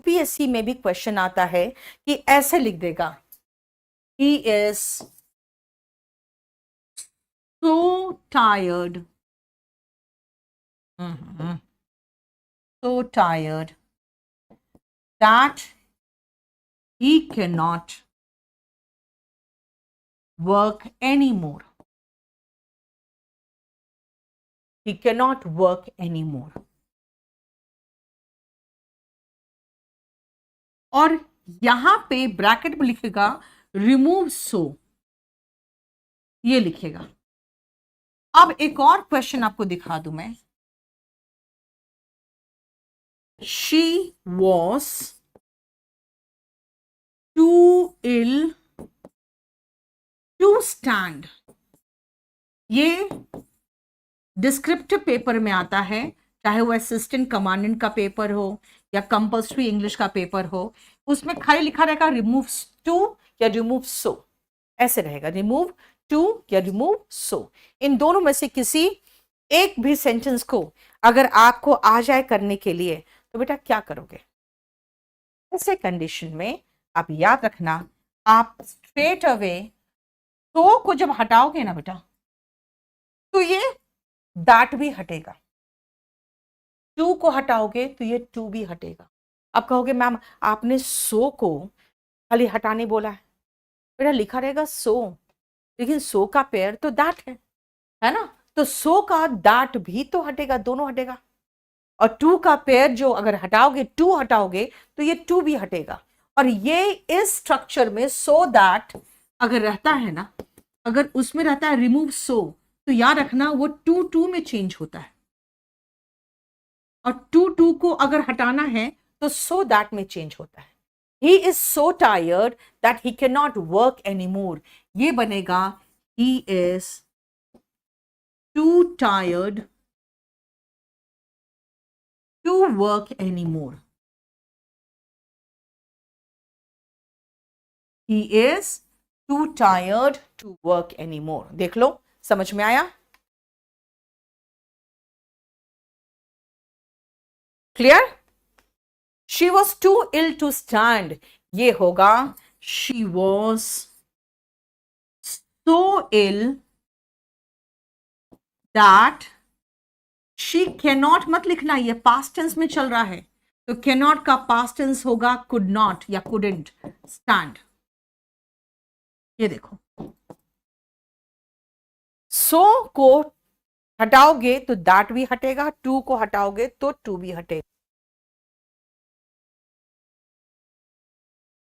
UPSC में भी question आता है कि ऐसे लिख देगा, ही is so tired, so tired that he cannot work anymore. He cannot work anymore. और यहां पे ब्रैकेट में लिखेगा रिमूव सो, ये लिखेगा। अब एक और क्वेश्चन आपको दिखा दूं मैं। She was too ill to stand. ये डिस्क्रिप्टिव पेपर में आता है, चाहे वो असिस्टेंट कमांडेंट का पेपर हो या कंपल्सरी इंग्लिश का पेपर हो, उसमें खाली लिखा रहेगा रिमूव टू या रिमूव सो, ऐसे रहेगा, रिमूव टू या रिमूव सो। इन दोनों में से किसी एक भी सेंटेंस को अगर आपको आ जाए करने के लिए तो बेटा क्या करोगे? ऐसे कंडीशन में आप याद रखना, आप स्ट्रेट अवे तो को जब हटाओगे ना बेटा, तो ये दैट भी हटेगा। टू को हटाओगे तो ये टू भी हटेगा। आप कहोगे मैम आपने सो को खाली हटाने बोला है, बेटा लिखा रहेगा सो, लेकिन सो का पेयर तो दैट है ना, तो सो का दैट भी तो हटेगा, दोनों हटेगा। और टू का पेयर जो अगर हटाओगे, टू हटाओगे तो ये टू भी हटेगा। और ये इस स्ट्रक्चर में सो दैट अगर रहता है ना, अगर उसमें रहता है रिमूव सो, तो याद रखना वो टू टू में चेंज होता है, और टू टू को अगर हटाना है तो सो दैट में चेंज होता है। He is so tired that he can not work any more, ये बनेगा he is too tired to work any more. He is too tired to work any more. देख लो, समझ में आया? Clear? She was too ill to stand, ये होगा she was so ill that she cannot, मत लिखना, ये पास्ट टेंस में चल रहा है, तो कैनॉट का पास्ट टेंस होगा कुड नॉट या कुडंट स्टैंड। ये देखो, सो को हटाओगे तो दैट भी हटेगा, टू को हटाओगे तो टू भी हटेगा।